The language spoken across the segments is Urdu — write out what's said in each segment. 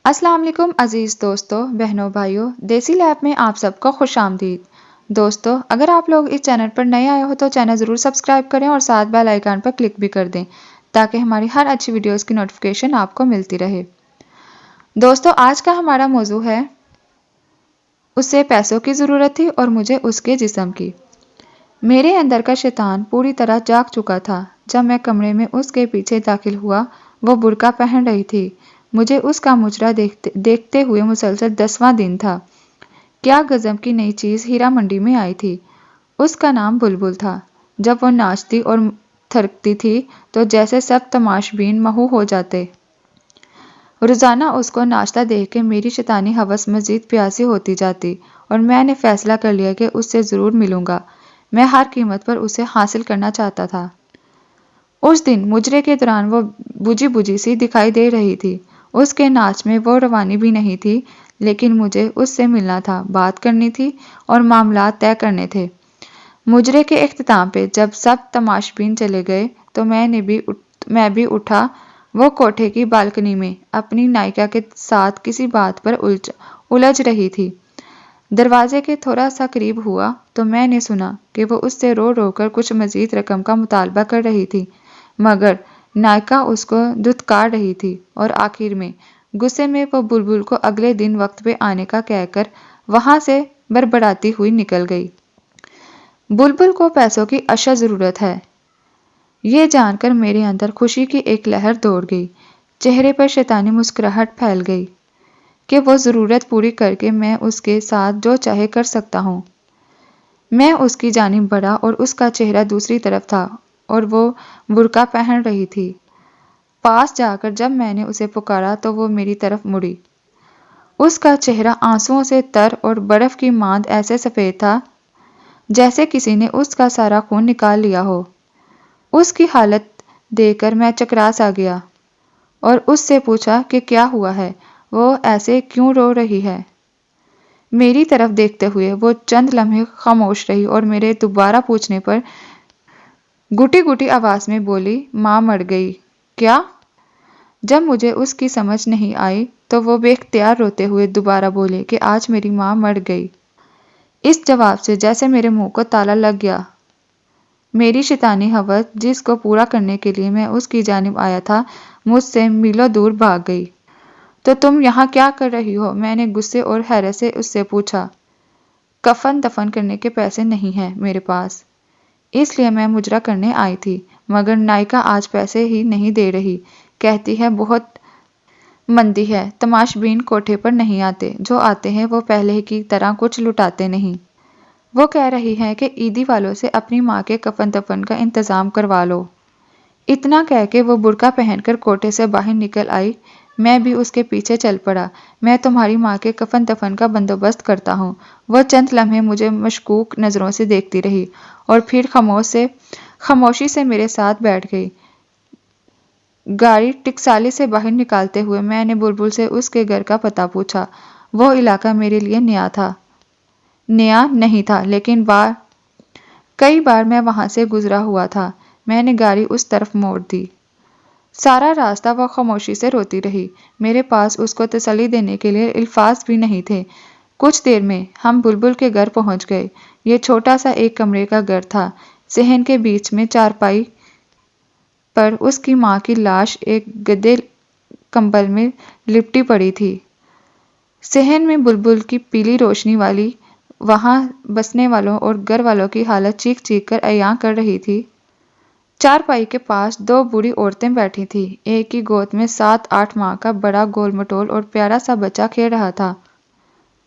السلام علیکم عزیز دوستو، بہنوں، بھائیوں، دیسی لیب میں آپ سب کو خوش آمدید۔ دوستو، اگر آپ لوگ اس چینل پر نئے آئے ہو تو چینل ضرور سبسکرائب کریں اور ساتھ بیل آئیکن پر کلک بھی کر دیں تاکہ ہماری ہر اچھی ویڈیوز کی نوٹیفیکیشن آپ کو ملتی رہے۔ دوستو، آج کا ہمارا موضوع ہے اسے پیسوں کی ضرورت تھی اور مجھے اس کے جسم کی۔ میرے اندر کا شیطان پوری طرح جاگ چکا تھا۔ جب میں کمرے میں اس کے پیچھے داخل ہوا، وہ برقع پہن رہی تھی۔ مجھے اس کا مجرا دیکھتے ہوئے مسلسل 10واں دن تھا۔ کیا غضب کی نئی چیز ہیرا منڈی میں آئی تھی۔ اس کا نام بلبل تھا۔ جب وہ ناچتی اور تھرکتی تھی تو جیسے سب تماشبین محو ہو جاتے۔ روزانہ اس کو ناچتا دیکھ کے میری شیطانی ہوس مزید پیاسی ہوتی جاتی اور میں نے فیصلہ کر لیا کہ اس سے ضرور ملوں گا۔ میں ہر قیمت پر اسے حاصل کرنا چاہتا تھا۔ اس دن مجرے کے دوران وہ بجھی بجھی سی دکھائی دے رہی تھی۔ اس کے ناچ میں وہ روانی بھی نہیں تھی، لیکن مجھے اس سے ملنا تھا، بات کرنی تھی اور معاملات طے کرنے تھے۔ مجرے کے اختتام پہ جب سب تماشبین چلے گئے تو میں بھی اٹھا۔ وہ کوٹھے کی بالکنی میں اپنی نائکا کے ساتھ کسی بات پر الجھ رہی تھی۔ دروازے کے تھوڑا سا قریب ہوا تو میں نے سنا کہ وہ اس سے رو رو کر کچھ مزید رقم کا مطالبہ کر رہی تھی، مگر نائکا اس کو دھتکار رہی تھی اور آخر میں غصے میں وہ بلبل کو اگلے دن وقت پہ آنے کا کہہ کر وہاں سے بڑبڑاتی ہوئی نکل گئی۔ بلبل کو پیسوں کی اشد ضرورت ہے، یہ جان کر میرے اندر خوشی کی ایک لہر دوڑ گئی۔ چہرے پر شیطانی مسکراہٹ پھیل گئی کہ وہ ضرورت پوری کر کے میں اس کے ساتھ جو چاہے کر سکتا ہوں۔ میں اس کی جانب بڑھا اور اس کا چہرہ دوسری طرف تھا اور وہ برقع پہن رہی تھی۔ پاس جا کر جب میں نے اسے پکارا تو وہ میری طرف مڑی۔ اس کا چہرہ آنسوؤں سے تر اور برف کی مانند ایسے سفید تھا جیسے کسی نے اس کا سارا خون نکال لیا ہو۔ اس کی حالت دیکھ کر میں چکرا سا گیا اور اس سے پوچھا کہ کیا ہوا ہے، وہ ایسے کیوں رو رہی ہے۔ میری طرف دیکھتے ہوئے وہ چند لمحے خاموش رہی اور میرے دوبارہ پوچھنے پر گھٹی گھٹی آواز میں بولی، ماں مر گئی۔ کیا؟ جب مجھے اس کی سمجھ نہیں آئی تو وہ بے اختیار روتے ہوئے دوبارہ بولے کہ آج میری ماں مر گئی۔ اس جواب سے جیسے میرے منہ کو تالا لگ گیا۔ میری شیطانی ہوس جس کو پورا کرنے کے لیے میں اس کی جانب آیا تھا، مجھ سے میلوں دور بھاگ گئی۔ تو تم یہاں کیا کر رہی ہو؟ میں نے غصے اور حیرت سے اس سے پوچھا۔ کفن دفن کرنے کے پیسے نہیں ہیں میرے پاس، اس لیے میں مجرا کرنے آئی تھی، مگر نائکا آج پیسے ہی نہیں دے رہی، کہتی ہے بہت مندی ہے۔ تماشبین کوٹھے پر نہیں آتے، جو آتے ہیں وہ پہلے کی طرح کچھ لٹاتے نہیں۔ وہ کہہ رہی ہے کہ عیدی والوں سے اپنی ماں کے کفن دفن کا انتظام کروا لو۔ اتنا کہہ کے وہ برقع پہن کر کوٹھے سے باہر نکل آئی۔ میں بھی اس کے پیچھے چل پڑا۔ میں تمہاری ماں کے کفن دفن کا بندوبست کرتا ہوں۔ وہ چند لمحے مجھے مشکوک نظروں سے دیکھتی رہی اور پھر خاموشی سے میرے ساتھ بیٹھ گئی۔ گاڑی ٹکسالی سے باہر نکالتے ہوئے میں نے بلبل سے اس کے گھر کا پتہ پوچھا۔ وہ علاقہ میرے لیے نیا نہیں تھا، لیکن کئی بار میں وہاں سے گزرا ہوا تھا۔ میں نے گاڑی اس طرف موڑ دی۔ سارا راستہ وہ خاموشی سے روتی رہی۔ میرے پاس اس کو تسلی دینے کے لیے الفاظ بھی نہیں تھے۔ کچھ دیر میں ہم بلبل کے گھر پہنچ گئے۔ یہ چھوٹا سا ایک کمرے کا گھر تھا۔ صحن کے بیچ میں چارپائی پر اس کی ماں کی لاش ایک گدے کمبل میں لپٹی پڑی تھی۔ صحن میں بلبل کی پیلی روشنی والی وہاں بسنے والوں اور گھر والوں کی حالت چیخ چیخ کر عیاں کر رہی تھی۔ چارپائی کے پاس دو بوڑھی عورتیں بیٹھی تھیں۔ ایک کی گود میں 7-8 ماہ کا بڑا گول مٹول اور پیارا سا بچہ کھیل رہا تھا۔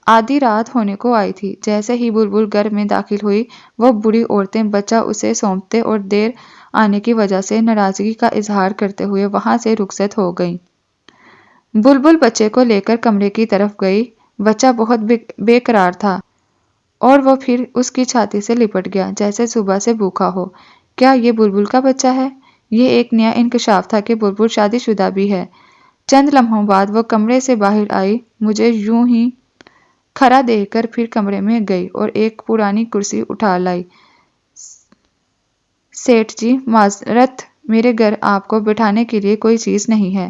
آدھی رات ہونے کو آئی تھی۔ جیسے ہی بلبل گھر میں داخل ہوئی، وہ بوڑھی عورتیں بچہ اسے سونپتے اور دیر آنے کی وجہ سے ناراضگی کا اظہار کرتے ہوئے وہاں سے رخصت ہو گئیں۔ بلبل بچے کو لے کر کمرے کی طرف گئی۔ بچہ بہت بے قرار تھا اور وہ پھر اس کی چھاتی سے لپٹ گیا جیسے صبح سے بھوکا ہو۔ کیا یہ بلبل کا بچہ ہے؟ یہ ایک نیا انکشاف تھا کہ بلبل شادی شدہ بھی ہے۔ چند لمحوں بعد وہ کمرے سے باہر آئی، مجھے یوں ہی کھڑا دیکھ کر پھر کمرے میں گئی اور ایک پرانی کرسی اٹھا لائی۔ سیٹھ جی، معذرت، میرے گھر آپ کو بٹھانے کے لیے کوئی چیز نہیں ہے۔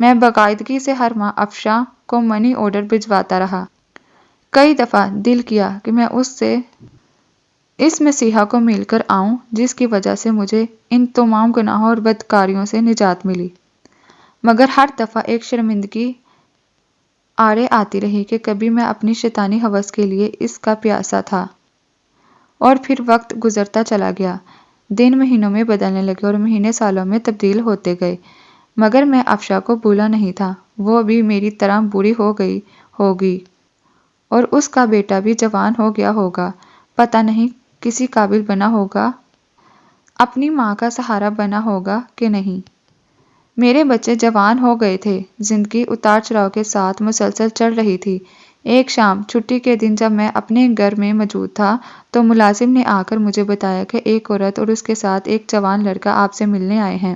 میں باقاعدگی سے ہر ماہ افشاں کو منی آرڈر بھجواتا رہا۔ کئی دفعہ دل کیا کہ میں اس مسیحا کو مل کر آؤں جس کی وجہ سے مجھے ان تمام گناہوں اور بدکاریوں سے نجات ملی، مگر ہر دفعہ ایک شرمندگی آڑے آتی رہی کہ کبھی میں اپنی شیطانی ہوس کے لیے اس کا پیاسا تھا۔ اور پھر وقت گزرتا چلا گیا، دن مہینوں میں بدلنے لگے اور مہینے سالوں میں تبدیل ہوتے گئے، مگر میں افشاں کو بھولا نہیں تھا۔ وہ بھی میری طرح بوڑھی ہو گئی ہوگی اور اس کا بیٹا بھی جوان ہو گیا ہوگا، پتہ نہیں کسی قابل بنا ہوگا، اپنی ماں کا سہارا بنا ہوگا کہ نہیں۔ میرے بچے جوان ہو گئے تھے، زندگی اتار چڑھاؤ کے ساتھ مسلسل چل رہی تھی۔ ایک شام چھٹی کے دن جب میں اپنے گھر میں موجود تھا تو ملازم نے آ کر مجھے بتایا کہ ایک عورت اور اس کے ساتھ ایک جوان لڑکا آپ سے ملنے آئے ہیں۔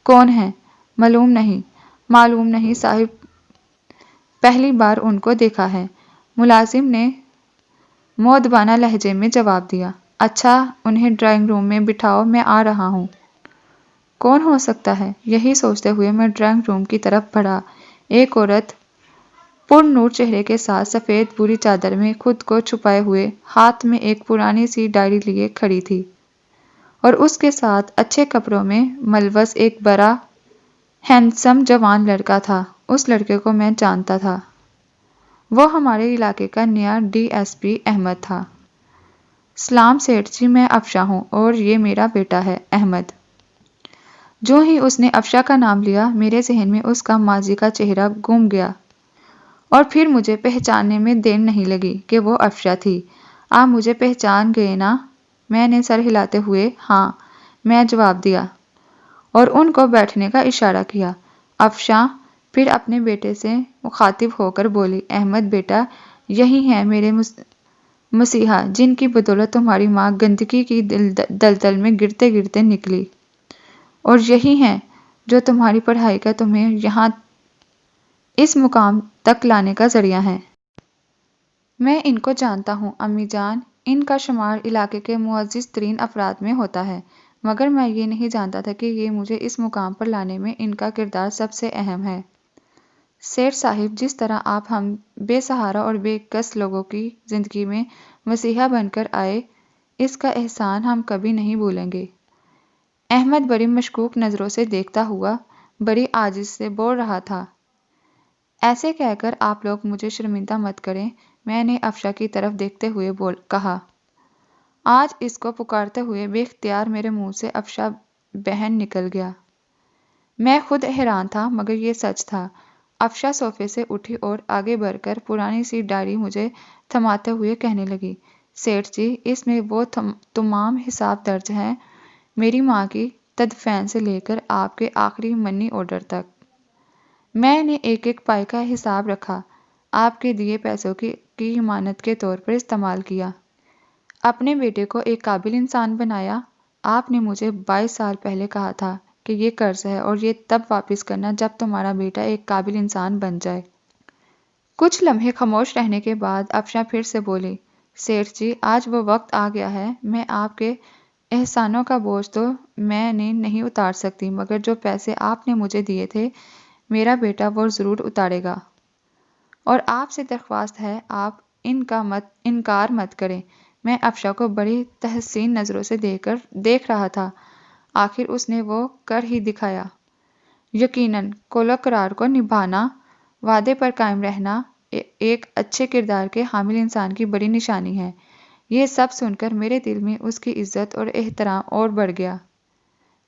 کون ہیں؟ معلوم نہیں صاحب، پہلی بار ان کو دیکھا ہے، ملازم نے مؤدبانہ لہجے میں جواب دیا۔ اچھا، انہیں ڈرائنگ روم میں بٹھاؤ، میں آ رہا ہوں۔ کون ہو سکتا ہے؟ یہی سوچتے ہوئے میں ڈرائنگ روم کی طرف بڑھا۔ ایک عورت پر نور چہرے کے ساتھ سفید بھوری چادر میں خود کو چھپائے ہوئے ہاتھ میں ایک پرانی سی ڈائری لیے کھڑی تھی، اور اس کے ساتھ اچھے کپڑوں میں ملوث ایک بڑا ہینڈسم جوان لڑکا تھا۔ اس لڑکے کو میں جانتا تھا، وہ ہمارے علاقے کا نیا ڈی ایس پی احمد تھا۔ سلام سیٹھ جی، میں افشاں ہوں اور یہ میرا بیٹا ہے احمد۔ جو ہی اس نے افشاں کا نام لیا، میرے ذہن میں اس کا ماضی کا چہرہ گم گیا اور پھر مجھے پہچاننے میں دیر نہیں لگی کہ وہ افشاں تھی۔ آپ مجھے پہچان گئے نا؟ میں نے سر ہلاتے ہوئے ہاں میں جواب دیا اور ان کو بیٹھنے کا اشارہ کیا۔ افشاں پھر اپنے بیٹے سے مخاطب ہو کر بولی، احمد بیٹا، یہی ہیں میرے مسیحا جن کی بدولت تمہاری ماں گندگی کی دلدل میں گرتے گرتے نکلی، اور یہی ہیں جو تمہاری پڑھائی کا تمہیں یہاں اس مقام تک لانے کا ذریعہ ہیں۔ میں ان کو جانتا ہوں امی جان، ان کا شمار علاقے کے معزز ترین افراد میں ہوتا ہے، مگر میں یہ نہیں جانتا تھا کہ یہ مجھے اس مقام پر لانے میں ان کا کردار سب سے اہم ہے۔ سیٹھ صاحب، جس طرح آپ ہم بے سہارا اور بے کس لوگوں کی زندگی میں مسیحا بن کر آئے، اس کا احسان ہم کبھی نہیں بھولیں گے۔ احمد بڑی مشکوک نظروں سے دیکھتا ہوا بڑی عاجزی سے بول رہا تھا۔ ایسے کہہ کر آپ لوگ مجھے شرمندہ مت کریں، میں نے افشاں کی طرف دیکھتے ہوئے کہا۔ آج اس کو پکارتے ہوئے بے اختیار میرے منہ سے افشاں بہن نکل گیا۔ میں خود حیران تھا، مگر یہ سچ تھا۔ افشاں صوفے سے اٹھی اور آگے بڑھ کر پرانی سی ڈائری مجھے تھماتے ہوئے کہنے لگی، سیٹھ جی، اس میں وہ تمام حساب درج ہیں، میری ماں کی تدفین سے لے کر آپ کے آخری منی آرڈر تک۔ میں نے ایک ایک پائی کا حساب رکھا، آپ کے دیے پیسوں کی ضمانت کے طور پر استعمال کیا، اپنے بیٹے کو ایک قابل انسان بنایا۔ آپ نے مجھے 22 سال پہلے کہا تھا کہ یہ قرض ہے اور یہ تب واپس کرنا جب تمہارا بیٹا ایک قابل انسان بن جائے۔ کچھ لمحے خاموش رہنے کے بعد افشاں پھر سے بولی، سیٹھ جی، آج وہ وقت آ گیا ہے، میں آپ کے احسانوں کا بوجھ تو میں نے نہیں اتار سکتی، مگر جو پیسے آپ نے مجھے دیے تھے، میرا بیٹا وہ ضرور اتارے گا، اور آپ سے درخواست ہے آپ انکار مت کریں۔ میں افشاں کو بڑی تحسین نظروں سے دیکھ رہا تھا۔ آخر اس نے وہ کر ہی دکھایا۔ یقیناً قول و قرار کو نبھانا، وعدے پر قائم رہنا ایک اچھے کردار کے حامل انسان کی بڑی نشانی ہے۔ یہ سب سن کر میرے دل میں اس کی عزت اور احترام اور بڑھ گیا۔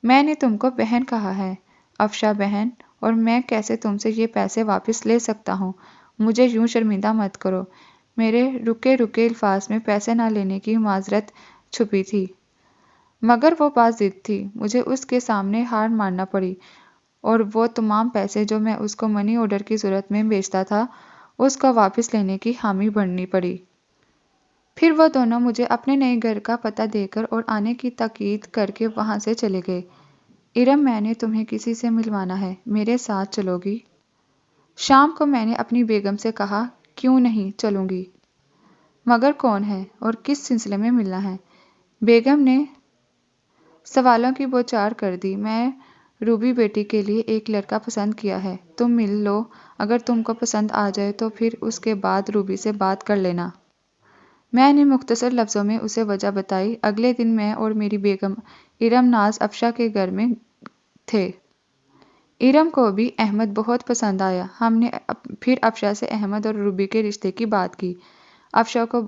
میں نے تم کو بہن کہا ہے، افشاں بہن، اور میں کیسے تم سے یہ پیسے واپس لے سکتا ہوں؟ مجھے یوں شرمندہ مت کرو۔ میرے رکے رکے الفاظ میں پیسے نہ لینے کی معذرت چھپی تھی، مگر وہ بات ضد تھی، مجھے اس کے سامنے ہار ماننا پڑی اور وہ تمام پیسے جو میں اس کو منی آرڈر کی صورت میں بیچتا تھا، اس کو واپس لینے کی حامی بھرنی پڑی۔ پھر وہ دونوں مجھے اپنے نئے گھر کا پتہ دے کر اور آنے کی تاکید کر کے وہاں سے چلے گئے۔ ارم، میں نے تمہیں کسی سے ملوانا ہے، میرے ساتھ چلو گی؟ شام کو میں نے اپنی بیگم سے کہا، کیوں نہیں چلوں گی، مگر کون ہے اور کس سلسلے میں ملنا ہے؟ بیگم نے سوالوں کی بوچھار کر دی۔ میں روبی بیٹی کے لیے ایک لڑکا پسند کیا ہے، تم مل لو، اگر تم کو پسند آ جائے تو پھر اس کے بعد روبی سے بات کر لینا۔ میں نے مختصر لفظوں میں اسے وجہ بتائی۔ اگلے دن میں اور میری بیگم ارم ناز افشا کے گھر میں تھے۔ ارم کو بھی احمد بہت پسند آیا۔ ہم نے پھر افشا سے احمد اور روبی کے رشتے کی بات کی۔ افشا کو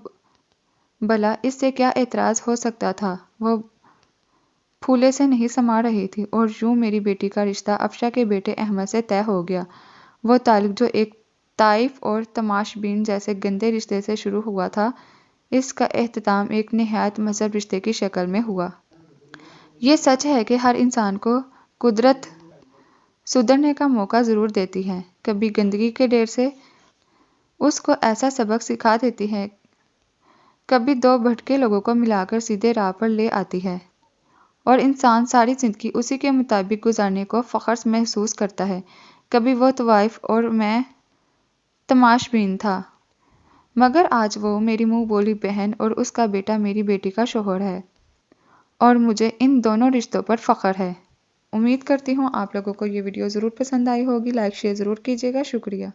بھلا اس سے کیا اعتراض ہو سکتا تھا، وہ پھولے سے نہیں سما رہی تھی، اور یوں میری بیٹی کا رشتہ افشا کے بیٹے احمد سے طے ہو گیا۔ وہ تعلق جو ایک طائف اور تماش بین جیسے گندے رشتے سے شروع ہوا تھا، اس کا اختتام ایک نہایت مہذب رشتے کی شکل میں ہوا۔ یہ سچ ہے کہ ہر انسان کو قدرت سدھرنے کا موقع ضرور دیتی ہے۔ کبھی گندگی کے ڈھیر سے اس کو ایسا سبق سکھا دیتی ہے، کبھی دو بھٹکے لوگوں کو ملا کر سیدھے راہ پر لے آتی ہے، اور انسان ساری زندگی اسی کے مطابق گزارنے کو فخر محسوس کرتا ہے۔ کبھی وہ طوائف اور میں تماش بین تھا، مگر آج وہ میری منہ بولی بہن اور اس کا بیٹا میری بیٹی کا شوہر ہے، اور مجھے ان دونوں رشتوں پر فخر ہے۔ امید کرتی ہوں آپ لوگوں کو یہ ویڈیو ضرور پسند آئی ہوگی۔ لائک شیئر ضرور کیجیے گا۔ شکریہ۔